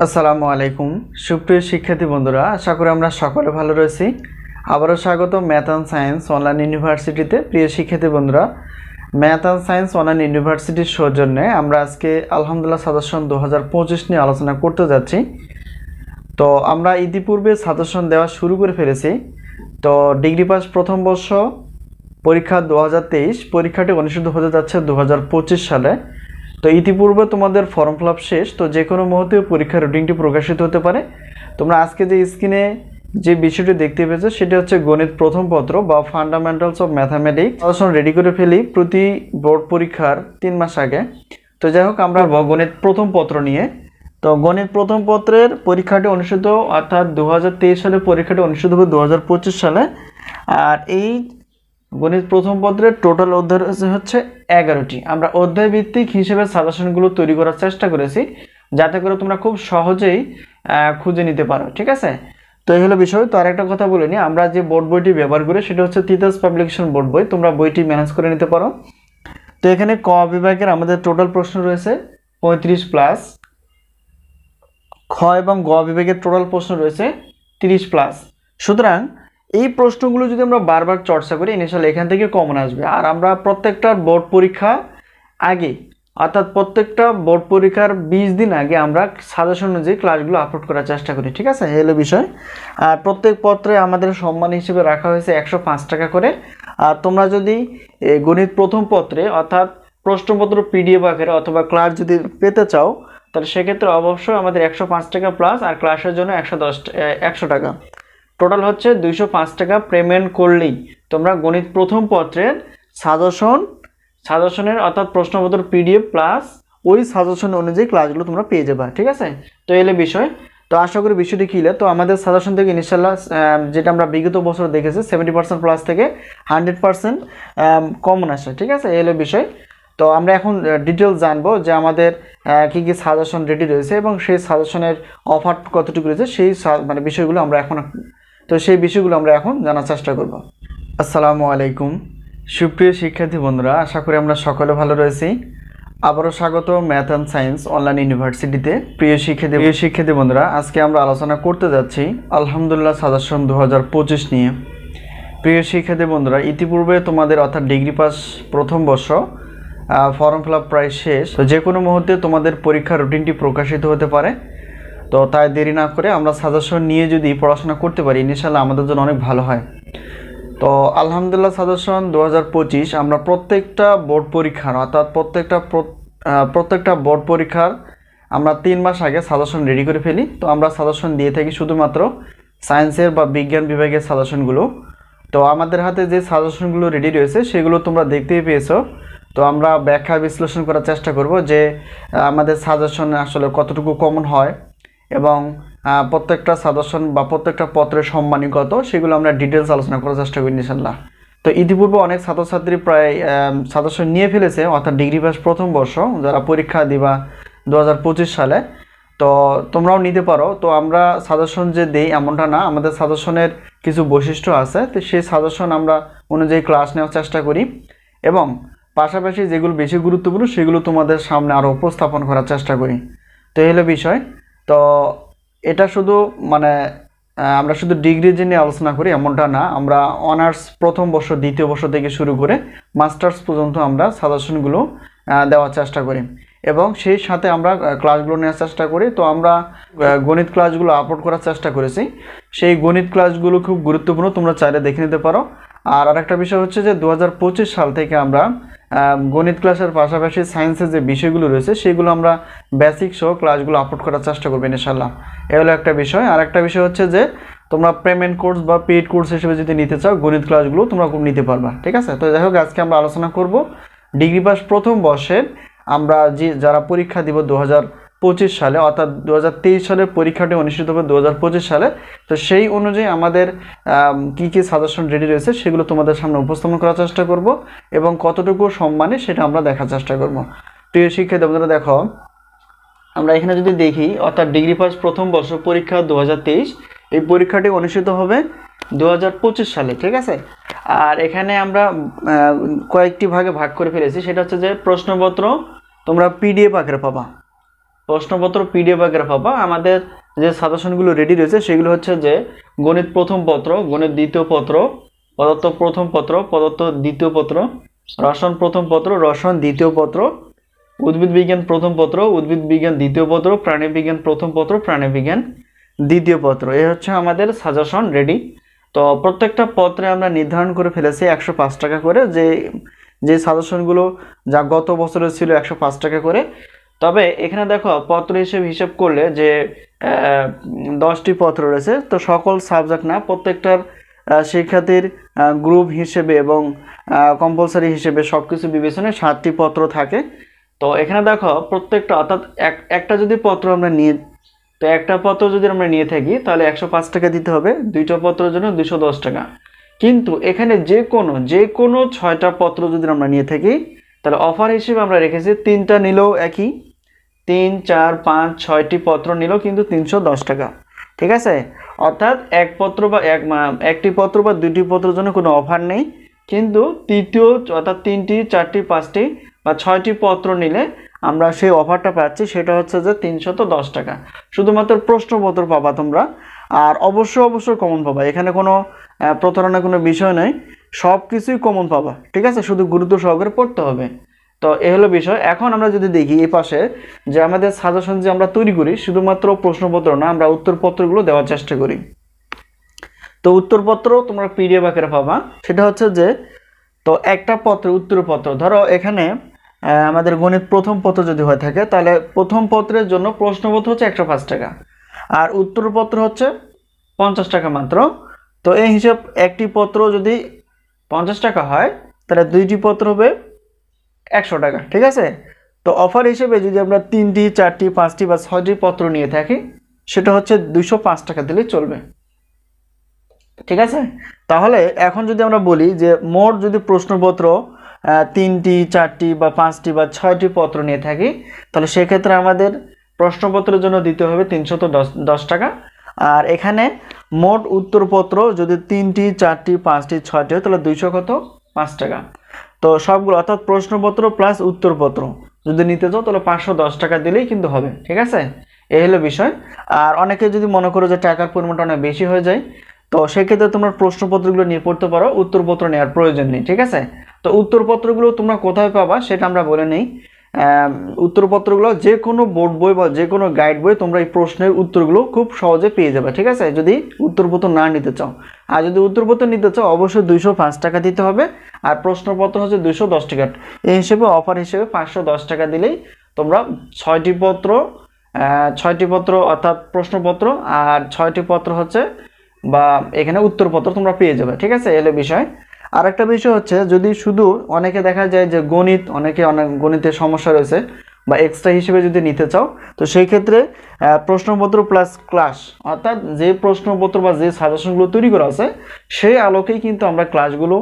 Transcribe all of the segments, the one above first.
আসসালামু আলাইকুম সুপ্রিয় শিক্ষার্থী বন্ধুরা, আশা করি আমরা সকলে ভালো রয়েছি। আবারও স্বাগত ম্যাথ অ্যান্ড সায়েন্স অনলাইন ইউনিভার্সিটিতে। প্রিয় শিক্ষার্থী বন্ধুরা, ম্যাথ অ্যান্ড সায়েন্স অনলাইন ইউনিভার্সিটির সৌজন্যে আমরা আজকে আলহামদুলিল্লাহ সাজেশন 2025 নিয়ে আলোচনা করতে যাচ্ছি। তো আমরা ইতিপূর্বে সাজেশন দেওয়া শুরু করে ফেলেছি। তো ডিগ্রি পাস প্রথম বর্ষ পরীক্ষা 2023 পরীক্ষাটি অনুষ্ঠিত হতে যাচ্ছে 2025 সালে। তো ইতিপূর্বে তোমাদের ফর্ম ফিল আপ শেষ, তো যে কোনো মুহূর্তে পরীক্ষার রুটিনটি প্রকাশিত হতে পারে। তোমরা আজকে যে স্ক্রিনে যে বিষয়টি দেখতে পেয়েছো সেটা হচ্ছে গণিত প্রথম পত্র বা fundamentals of mathematics suggestion ready করে ফেলি প্রতি বোর্ড পরীক্ষার 3 মাস আগে। তো যাই হোক, আমরা গণিত প্রথম পত্র নিয়ে। তো গণিত প্রথম পত্রের পরীক্ষাটি অনুষ্ঠিত অর্থাৎ 2023 সালে পরীক্ষাটি অনুষ্ঠিত হবে 2025 সালে। আর এই গণিত প্রথম পত্রের টোটাল অধ্যায় হচ্ছে 11টি। আমরা অধ্যায় ভিত্তিক হিসেবে সাজেশনগুলো তৈরি করার চেষ্টা করেছি যাতে করে তোমরা খুব সহজেই খুঁজে নিতে পারো, ঠিক আছে? তো এই হলো বিষয়। তো আরেকটা কথা বলে নিই, আমরা যে বোর্ড বইটি ব্যবহার করি সেটা হচ্ছে তিতাস পাবলিকেশন বোর্ড বই। তোমরা বইটি ম্যানেজ করে নিতে পারো। তো এখানে ক বিভাগের আমাদের টোটাল প্রশ্ন রয়েছে 35+, খ এবং গ বিভাগের টোটাল প্রশ্ন রয়েছে 30+। সুতরাং এই প্রশ্নগুলো যদি আমরা বারবার চর্চা করি ইনশাআল্লাহ এখান থেকে কমন আসবে। আর আমরা প্রত্যেকটা বোর্ড পরীক্ষা আগে অর্থাৎ প্রত্যেকটা বোর্ড পরীক্ষার 20 দিন আগে আমরা সাজেশন অনুযায়ী ক্লাসগুলো আপলোড করার চেষ্টা করি, ঠিক আছে? এই হলো বিষয়। আর প্রত্যেক পত্রে আমাদের সম্মান হিসেবে রাখা হয়েছে 105 টাকা করে। আর তোমরা যদি গণিত প্রথম পত্রে অর্থাৎ প্রশ্নপত্র পিডিএফ আকারে অথবা ক্লাস যদি পেতে চাও তাহলে সেক্ষেত্রে অবশ্যই আমাদের 105 টাকা প্লাস আর ক্লাসের জন্য 100 টাকা, টোটাল হচ্ছে 205 টাকা পেমেন্ট করলেই তোমরা গণিত প্রথম পত্রের সাজেশনের অর্থাৎ প্রশ্নপত্র পিডিএফ প্লাস ওই সাজেশন অনুযায়ী ক্লাসগুলো তোমরা পেয়ে যাবে, ঠিক আছে? তো এলে বিষয়। তো আশা করি বিষয়টি ক্লিয়ার। তো আমাদের সাজেশন থেকে ইনশাআল্লাহ যেটা আমরা বিগত বছর দেখেছি 70% প্লাস থেকে 100% কমন আসে, ঠিক আছে? এলে বিষয়। তো আমরা এখন ডিটেলস জানবো যে আমাদের কি কি সাজেশন রেডি রয়েছে এবং সেই সাজেশনের অফার কতটুকু রয়েছে সেই বিষয়গুলো আমরা এখন জানার চেষ্টা করব। আসসালামু আলাইকুম সুপ্রিয় শিক্ষার্থী বন্ধুরা, আশা করি আমরা সকলে ভালো রয়েছি। আবারও স্বাগত ম্যাথ অ্যান্ড সায়েন্স অনলাইন ইউনিভার্সিটিতে। প্রিয় শিক্ষার্থী বন্ধুরা, আজকে আমরা আলোচনা করতে যাচ্ছি আলহামদুলিল্লাহ সাজেশন 2025 নিয়ে। প্রিয় শিক্ষার্থী বন্ধুরা, ইতিপূর্বে তোমাদের অর্থাৎ ডিগ্রি পাস প্রথম বর্ষ ফর্ম ফিল আপ প্রায় শেষ। তো যে কোনো মুহূর্তে তোমাদের পরীক্ষার রুটিনটি প্রকাশিত হতে পারে। তো তাই দেরি না করে আমরা সাজেশন নিয়ে যদি পড়াশোনা করতে পারি ইনশাআল্লাহ আমাদের জন্য অনেক ভালো হয়। তো আলহামদুলিল্লাহ সাজেশন 2025 আমরা প্রত্যেকটা বোর্ড পরীক্ষার অর্থাৎ প্রত্যেকটা বোর্ড পরীক্ষার আমরা 3 মাস আগে সাজেশন রেডি করে ফেলি। তো আমরা সাজেশন দিয়ে থাকি শুধুমাত্র সায়েন্সের বা বিজ্ঞান বিভাগের সাজেশনগুলো। তো আমাদের হাতে যে সাজেশনগুলো রেডি রয়েছে সেগুলো তোমরা দেখতেই পেয়েছো। তো আমরা ব্যাখ্যা বিশ্লেষণ করার চেষ্টা করব যে আমাদের সাজেশনে আসলে কতটুকু কমন হয় এবং প্রত্যেকটা সাজেশন বা প্রত্যেকটা পত্রের সম্মানী কত সেগুলো আমরা ডিটেলস আলোচনা করার চেষ্টা করি ইনশাআল্লাহ। তো ইতিপূর্বে অনেক ছাত্রছাত্রী প্রায় সাজেশন নিয়ে ফেলেছে অর্থাৎ ডিগ্রি পাস প্রথম বর্ষ যারা পরীক্ষা দিবা 2025 সালে। তো তোমরাও নিতে পারো। তো আমরা সাজেশন যে দেই এমনটা না, আমাদের সাজেশনের কিছু বৈশিষ্ট্য আছে। তো সেই সাজেশন আমরা অনুযায়ী ক্লাস নেওয়ার চেষ্টা করি এবং পাশাপাশি যেগুলো বেশি গুরুত্বপূর্ণ সেগুলো তোমাদের সামনে আরও উপস্থাপন করার চেষ্টা করি। তো এই হলো বিষয়। তো এটা শুধু আমরা শুধু ডিগ্রি নিয়ে আলোচনা করি এমনটা না, আমরা অনার্স প্রথম বর্ষ দ্বিতীয় বর্ষ থেকে শুরু করে মাস্টার্স পর্যন্ত আমরা সাজেশনগুলো দেওয়ার চেষ্টা করি এবং সেই সাথে আমরা ক্লাসগুলো নেওয়ার চেষ্টা করি। তো আমরা গণিত ক্লাসগুলো আপলোড করার চেষ্টা করেছি। সেই গণিত ক্লাসগুলো খুব গুরুত্বপূর্ণ, তোমরা চাইলে দেখে নিতে পারো। আর আরেকটা বিষয় হচ্ছে যে 2025 সাল থেকে আমরা গণিত ক্লাসের পাশাপাশি সায়েন্সের যে বিষয়গুলো রয়েছে সেগুলো আমরা বেসিক সহ ক্লাসগুলো আপলোড করার চেষ্টা করবো ইনশাআল্লাহ। এ হলো একটা বিষয়। আর একটা বিষয় হচ্ছে যে তোমরা পেমেন্ট কোর্স বা পেইড কোর্স হিসেবে যদি নিতে চাও গণিত ক্লাসগুলো তোমরা নিতে পারবা, ঠিক আছে? তো যাই হোক, আজকে আমরা আলোচনা করব ডিগ্রি পাস প্রথম বর্ষের আমরা যারা পরীক্ষা দিব 2025 সালে অর্থাৎ 2023 সালের পরীক্ষাটি অনুষ্ঠিত হবে 2025 সালে। তো সেই অনুযায়ী আমাদের কি কি সাজেশন রেডি রয়েছে সেগুলো তোমাদের সামনে উপস্থাপন করার চেষ্টা করব এবং কতটুকু সম্মানে সেটা আমরা দেখার চেষ্টা করব। প্রিয় শিক্ষার্থী বন্ধুরা, দেখো আমরা এখানে যদি দেখি অর্থাৎ ডিগ্রি পাস প্রথম বর্ষ পরীক্ষা 2023 এই পরীক্ষাটি অনুষ্ঠিত হবে 2025 সালে, ঠিক আছে? আর এখানে আমরা কয়েকটি ভাগে ভাগ করে ফেলেছি। সেটা হচ্ছে যে প্রশ্নপত্র তোমরা পিডিএফ আকারে পাবা। প্রশ্নপত্র পিডিএফ আকারে পাবা। আমাদের যে সাজেশনগুলো রেডি রয়েছে সেগুলো হচ্ছে যে গণিত প্রথম পত্র, গণিত দ্বিতীয় পত্র, পদার্থ প্রথম পত্র, পদার্থ দ্বিতীয় পত্র, রসায়ন প্রথম পত্র, রসায়ন দ্বিতীয় পত্র, উদ্ভিদ বিজ্ঞান প্রথম পত্র, উদ্ভিদ বিজ্ঞান দ্বিতীয় পত্র, প্রাণী বিজ্ঞান প্রথম পত্র, প্রাণী বিজ্ঞান দ্বিতীয় পত্র। এই হচ্ছে আমাদের সাজেশন রেডি। তো প্রত্যেকটা পত্রে আমরা নির্ধারণ করে ফেলেছি 105 টাকা করে, যে সাজেশনগুলো যা গত বছরে ছিল 105 টাকা করে। তবে এখানে দেখো পত্র হিসেব করলে যে 10টি পত্র রয়েছে, তো সকল সাবজেক্ট না, প্রত্যেকটার শিক্ষার্থীর গ্রুপ হিসেবে এবং কম্পালসারি হিসেবে সব কিছু বিবেচনায় 7টি পত্র থাকে। তো এখানে দেখো প্রত্যেকটা, অর্থাৎ একটা যদি পত্র আমরা নিয়ে, তো একটা পত্র যদি আমরা নিয়ে থাকি তাহলে 105 টাকা দিতে হবে, 2টা পত্রের জন্য 210 টাকা। কিন্তু এখানে যে কোনো 6টা পত্র যদি আমরা নিয়ে থাকি তাহলে অফার হিসেবে আমরা রেখেছি 3টা নিলেও একই, 3, 4, 5, 6টি পত্র নিলেও কিন্তু 310 টাকা। ঠিক আছে, অর্থাৎ একটি পত্র বা 2টি পত্রের জন্য কোনো অফার নেই, কিন্তু তৃতীয় অর্থাৎ 3টি, 4টি, 5টি বা 6টি পত্র নিলে আমরা সেই অফারটা পাচ্ছি, সেটা হচ্ছে যে 310 টাকা। শুধুমাত্র প্রশ্নপত্র পাবা তোমরা, আর অবশ্যই কমন পাবা। এখানে কোনো প্রতারণার কোনো বিষয় নেই, সব কিছুই কমন পাবা। ঠিক আছে, শুধু গুরুত্ব সহকারে পড়তে হবে। তো এ হলো বিষয়। এখন আমরা যদি দেখি এই পাশে যে আমাদের সাজেশন যে আমরা তৈরি করি, শুধুমাত্র প্রশ্নপত্র না, আমরা উত্তরপত্রগুলো দেওয়ার চেষ্টা করি। তো উত্তরপত্র তোমরা পিডিএফ আকারে পাবা। সেটা হচ্ছে যে, তো একটা পত্রের উত্তরপত্র, ধরো এখানে আমাদের গণিত প্রথম পত্র যদি হয়ে থাকে তাহলে প্রথম পত্রের জন্য প্রশ্নপত্র হচ্ছে 105 টাকা আর উত্তরপত্র হচ্ছে 50 টাকা মাত্র। তো এই হিসাব একটি পত্র যদি 50 টাকা হয় তাহলে 2টি পত্র হবে 100 টাকা। ঠিক আছে, তো অফার হিসেবে যদি আমরা 3টি, 4টি, 5টি বা 6টি পত্র নিয়ে থাকি সেটা হচ্ছে 205 টাকা দিলে চলবে। ঠিক আছে, তাহলে এখন যদি আমরা বলি যে মোট যদি প্রশ্নপত্র 3টি, 4টি বা 5টি বা 6টি পত্র নিয়ে থাকি তাহলে সেক্ষেত্রে আমাদের প্রশ্নপত্রের জন্য দিতে হবে 310 টাকা। আর এখানে মোট উত্তরপত্র যদি 3টি, 4টি, 5টি, 6টি হয় তাহলে 5 টাকা। তো সবগুলো অর্থাৎ প্রশ্নপত্র প্লাস উত্তরপত্র যদি নিতে চাও তাহলে 510 টাকা দিলেই কিন্তু হবে। ঠিক আছে, এই হলো বিষয়। আর অনেকে যদি মনে করো যে টাকার পরিমাণটা অনেক বেশি হয়ে যায়, তো সেক্ষেত্রে তোমরা প্রশ্নপত্রগুলো নিয়ে পড়তে পারো, উত্তরপত্র নেওয়ার প্রয়োজন নেই। ঠিক আছে, তো উত্তরপত্রগুলো তোমরা কোথায় পাবা সেটা আমরা বলে নেই। উত্তরপত্রগুলো যে কোনো বোর্ড বই বা যে কোনো গাইড বই তোমরা এই প্রশ্নের উত্তরগুলো খুব সহজে পেয়ে যাবে। ঠিক আছে, যদি উত্তরপত্র না নিতে চাও। আর যদি উত্তরপত্র নিতে চাও অবশ্যই 205 টাকা দিতে হবে, আর প্রশ্নপত্র হচ্ছে 210 টাকা। এই হিসেবে অফার হিসেবে 510 টাকা দিলেই তোমরা 6টি পত্র অর্থাৎ প্রশ্নপত্র আর 6টি পত্র হচ্ছে বা এখানে উত্তরপত্র তোমরা পেয়ে যাবে। ঠিক আছে, এলো বিষয়। আর একটা বিষয় হচ্ছে, যদি শুধু অনেকে দেখা যায় যে অনেক গণিতের সমস্যা রয়েছে বা এক্সট্রা হিসেবে যদি নিতে চাও, তো সেই ক্ষেত্রে প্রশ্নপত্র প্লাস ক্লাস, অর্থাৎ যে প্রশ্নপত্র বা যে সাজেশনগুলো তৈরি করা আছে সেই আলোকেই কিন্তু আমরা ক্লাসগুলো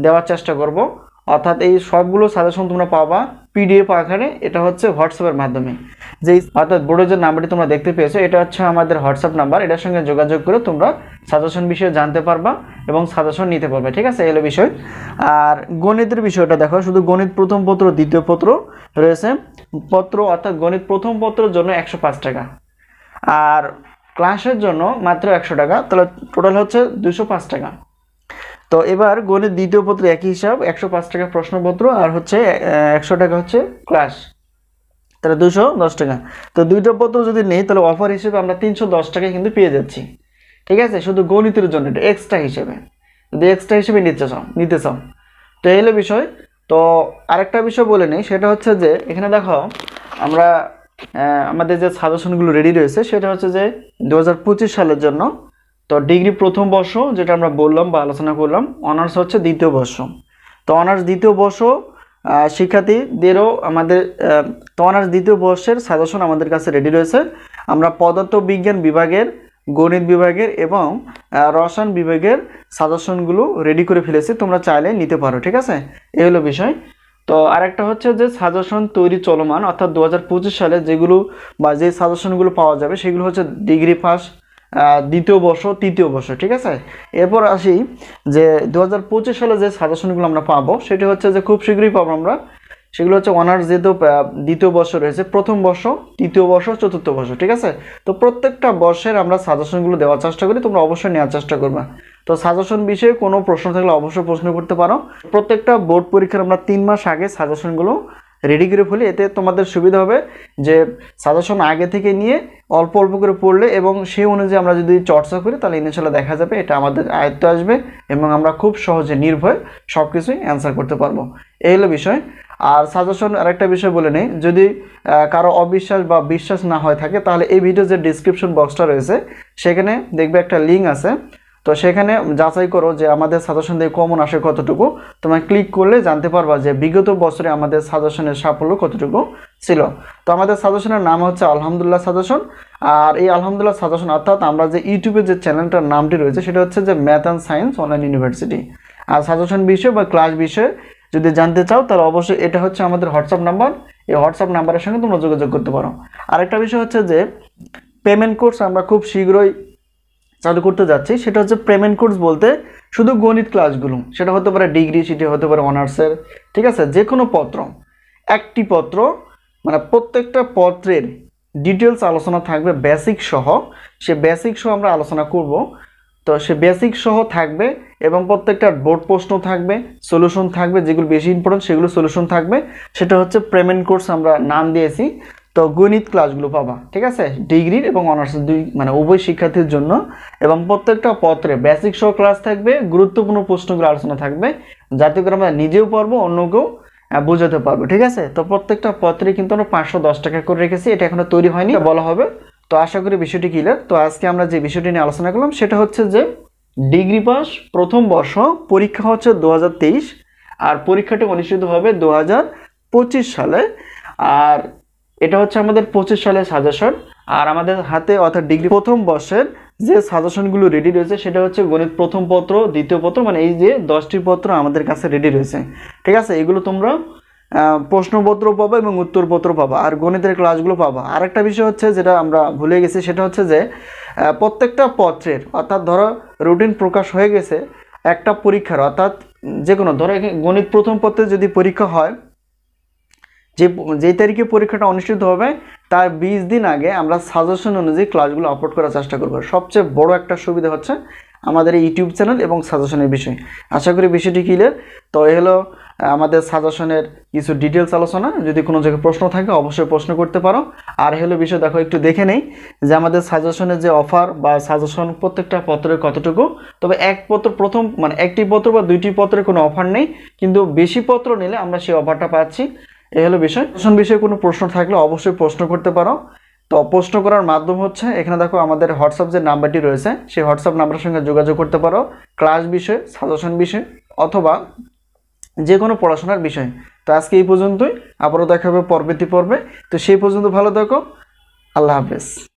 দেওয়ার চেষ্টা করব। অর্থাৎ এই সবগুলো সাজেশন তোমরা পাবা পিডিএফ আকারে, এটা হচ্ছে হোয়াটসঅ্যাপের মাধ্যমে। অর্থাৎ বোর্ডের যে নাম্বারটি তোমরা দেখতে পেয়েছো এটা হচ্ছে আমাদের হোয়াটসঅ্যাপ নাম্বার, এটার সঙ্গে যোগাযোগ করে তোমরা সাজেশন বিষয়ে জানতে পারবা এবং সাজেশন নিতে পারবে। ঠিক আছে, এলো বিষয়। আর গণিতের বিষয়টা দেখো, শুধু গণিত প্রথম পত্র, দ্বিতীয় পত্র রয়েছে পত্র, অর্থাৎ গণিত প্রথম পত্রের জন্য 105 টাকা আর ক্লাসের জন্য মাত্র 100 টাকা, তাহলে টোটাল হচ্ছে 205 টাকা। তো এবার গণিত দ্বিতীয় পত্র একই হিসাব, 105 টাকা প্রশ্নপত্র আর হচ্ছে 100 টাকা হচ্ছে ক্লাস, তাহলে 210 টাকা। তো 2টা পত্র যদি নেই তাহলে অফার হিসেবে আমরা 310 টাকায় কিন্তু পেয়ে যাচ্ছি। ঠিক আছে, শুধু গণিতের জন্য, এটা এক্সট্রা হিসেবে, যদি এক্সট্রা হিসেবে নিতে চাও। তো এই হলো বিষয়। তো আরেকটা বিষয় বলে নিই, সেটা হচ্ছে যে এখানে দেখো আমরা আমাদের যে সাজেশনগুলো রেডি রয়েছে সেটা হচ্ছে যে 2025 সালের জন্য। তো ডিগ্রি প্রথম বর্ষ যেটা আমরা বললাম বা আলোচনা করলাম, অনার্স হচ্ছে দ্বিতীয় বর্ষ। তো অনার্স দ্বিতীয় বর্ষ শিক্ষার্থীদেরও আমাদের তো অনার্স দ্বিতীয় বর্ষের সাজেশন আমাদের কাছে রেডি রয়েছে। আমরা পদার্থ বিজ্ঞান বিভাগের, গণিত বিভাগের এবং রসায়ন বিভাগের সাজেশনগুলো রেডি করে ফেলেছি, তোমরা চাইলে নিতে পারো। ঠিক আছে, এই হলো বিষয়। তো আরেকটা হচ্ছে যে সাজেশন তৈরি চলমান, অর্থাৎ 2025 সালে যেগুলো বা যে সাজেশনগুলো পাওয়া যাবে সেগুলো হচ্ছে ডিগ্রি পাস, দ্বিতীয় বর্ষ, তৃতীয় বর্ষ। ঠিক আছে, এরপর আসি যে 2025 সালে যে সাজেশনগুলো আমরা পাবো সেটি হচ্ছে যে খুব শীঘ্রই পাবো আমরা সেগুলো হচ্ছে অনার্স যেহেতু দ্বিতীয় বর্ষ রয়েছে, প্রথম বর্ষ, তৃতীয় বর্ষ, চতুর্থ বর্ষ, ঠিক আছে। তো প্রত্যেকটা বর্ষের আমরা সাজেশনগুলো দেওয়ার চেষ্টা করি, তোমরা অবশ্যই নেওয়ার চেষ্টা করবে। তো সাজেশন বিষয়ে কোনো প্রশ্ন থাকলে অবশ্যই প্রশ্ন করতে পারো। প্রত্যেকটা বোর্ড পরীক্ষার আমরা 3 মাস আগে সাজেশনগুলো রেডি করে ফেলি, এতে তোমাদের সুবিধা হবে যে সাজেশন আগে থেকে নিয়ে অল্প অল্প করে পড়লে এবং সেই অনুযায়ী আমরা যদি চর্চা করি তাহলে ইনশাআল্লাহ দেখা যাবে এটা আমাদের আয়ত্ত আসবে এবং আমরা খুব সহজে নির্ভয়ে সব কিছুই অ্যান্সার করতে পারবো। এই হলো বিষয়। আর সাজেশন আরেকটা বিষয় বলে নেই, যদি কারো অবিশ্বাস বা বিশ্বাস না হয়ে থাকে তাহলে এই ভিডিও যে ডিসক্রিপশন বক্সটা রয়েছে সেখানে দেখবে একটা লিঙ্ক আছে, তো সেখানে যাচাই করো যে আমাদের সাজেশন দিয়ে কমন আসে কতটুকু। তোমরা ক্লিক করলে জানতে পারবা যে বিগত বছরে আমাদের সাজেশনের সাফল্য কতটুকু ছিল। তো আমাদের সাজেশনের নাম হচ্ছে আলহামদুলিল্লাহ সাজেশন। আর এই আলহামদুলিল্লাহ সাজেশন অর্থাৎ আমরা যে ইউটিউবে যে চ্যানেলটার নামটি রয়েছে সেটা হচ্ছে যে math and science online university. আর সাজেশন বিষয় বা ক্লাস বিষয়ে যদি জানতে চাও তাহলে অবশ্যই এটা হচ্ছে আমাদের হোয়াটসঅ্যাপ নাম্বার, এই হোয়াটসঅ্যাপ নাম্বারের সঙ্গে তোমরা যোগাযোগ করতে পারো। আরেকটা বিষয় হচ্ছে যে পেমেন্ট কোর্স আমরা খুব শীঘ্রই চালু করতে যাচ্ছি। সেটা হচ্ছে পেমেন্ট কোর্স বলতে শুধু গণিত ক্লাসগুলো, সেটা হতে পারে ডিগ্রি, সেটা হতে পারে অনার্সের, ঠিক আছে, যে কোনো পত্র, একটি পত্র মানে প্রত্যেকটা পত্রের ডিটেলস আলোচনা থাকবে বেসিক সহ। সে বেসিক সহ আমরা আলোচনা করব। তো সে বেসিক সহ থাকবে এবং প্রত্যেকটা বোর্ড প্রশ্ন থাকবে, সলিউশন থাকবে, যেগুলো বেশি ইম্পর্টেন্ট সেগুলো সলিউশন থাকবে। সেটা হচ্ছে পেমেন্ট কোর্স আমরা নাম দিয়েছি। তো গণিত ক্লাসগুলো পাবা, ঠিক আছে, ডিগ্রির এবং অনার্সের দুই মানে উভয় শিক্ষার্থীর জন্য। এবং প্রত্যেকটা পত্রে বেসিক সহ ক্লাস থাকবে, গুরুত্বপূর্ণ প্রশ্নগুলো আলোচনা থাকবে, যাতে করে আমরা নিজেও পারবো অন্যকেও বোঝাতে পারবো, ঠিক আছে। তো প্রত্যেকটা পত্রে কিন্তু আমরা 510 টাকা করে রেখেছি, এটা এখনো তৈরি হয়নি, বলা হবে। তো আশা করি বিষয়টি ক্লিয়ার। তো আজকে আমরা যে বিষয়টি নিয়ে আলোচনা করলাম সেটা হচ্ছে যে ডিগ্রি পাস প্রথম বর্ষ পরীক্ষা হচ্ছে 2023, আর পরীক্ষাটি অনুষ্ঠিত হবে 2025 সালে। আর এটা হচ্ছে আমাদের 25 সালের সাজেশন। আর আমাদের হাতে অর্থাৎ ডিগ্রি প্রথম বর্ষের যে সাজেশনগুলো রেডি রয়েছে সেটা হচ্ছে গণিত প্রথম পত্র, দ্বিতীয় পত্র, মানে এই যে 10টি পত্র আমাদের কাছে রেডি রয়েছে, ঠিক আছে। এগুলো তোমরা প্রশ্নপত্র পাবা এবং উত্তরপত্র পাবা, আর গণিতের ক্লাসগুলো পাবা। আরেকটা বিষয় হচ্ছে যেটা আমরা ভুলে গেছি, সেটা হচ্ছে যে প্রত্যেকটা পত্রের অর্থাৎ ধরো রুটিন প্রকাশ হয়ে গেছে একটা পরীক্ষার, অর্থাৎ যে কোনো ধরো গণিত প্রথম পত্রে যদি পরীক্ষা হয়, যেই তারিখে পরীক্ষাটা অনুষ্ঠিত হবে তার 20 দিন আগে আমরা সাজেশন অনুযায়ী ক্লাসগুলো আপলোড করার চেষ্টা করব। সবচেয়ে বড় একটা সুবিধা হচ্ছে আমাদের এই ইউটিউব চ্যানেল এবং সাজেশনের বিষয়। আশা করি বিষয়টি ক্লিয়ার। তো এই হলো আমাদের সাজেশনের কিছু ডিটেলস আলোচনা। যদি কোনো জায়গায় প্রশ্ন থাকে অবশ্যই প্রশ্ন করতে পারো। আর হলো বিষয় দেখো, একটু দেখে নেই যে আমাদের সাজেশনের যে অফার বা সাজেশন প্রত্যেকটা পত্রের কতটুকু। তবে এক পত্র প্রথম মানে একটি পত্র বা দুইটি পত্রের কোনো অফার নেই, কিন্তু বেশি পত্র নিলে আমরা সেই অফারটা পাচ্ছি। এই হলো বিষয়। বিষয়ে কোনো প্রশ্ন থাকলে অবশ্যই প্রশ্ন করতে পারো। তো প্রশ্ন করার মাধ্যম হচ্ছে এখানে দেখো আমাদের হোয়াটসঅ্যাপ যে নাম্বারটি রয়েছে সেই হোয়াটসঅ্যাপ নাম্বারের সঙ্গে যোগাযোগ করতে পারো, ক্লাস বিষয়, সাজেশন বিষয় অথবা যে কোনো পড়াশোনার বিষয়। তো আজকে এই পর্যন্তই, আবারও দেখা হবে পরবর্তী পর্বে। তো সেই পর্যন্ত ভালো থাকো, আল্লাহ হাফেজ।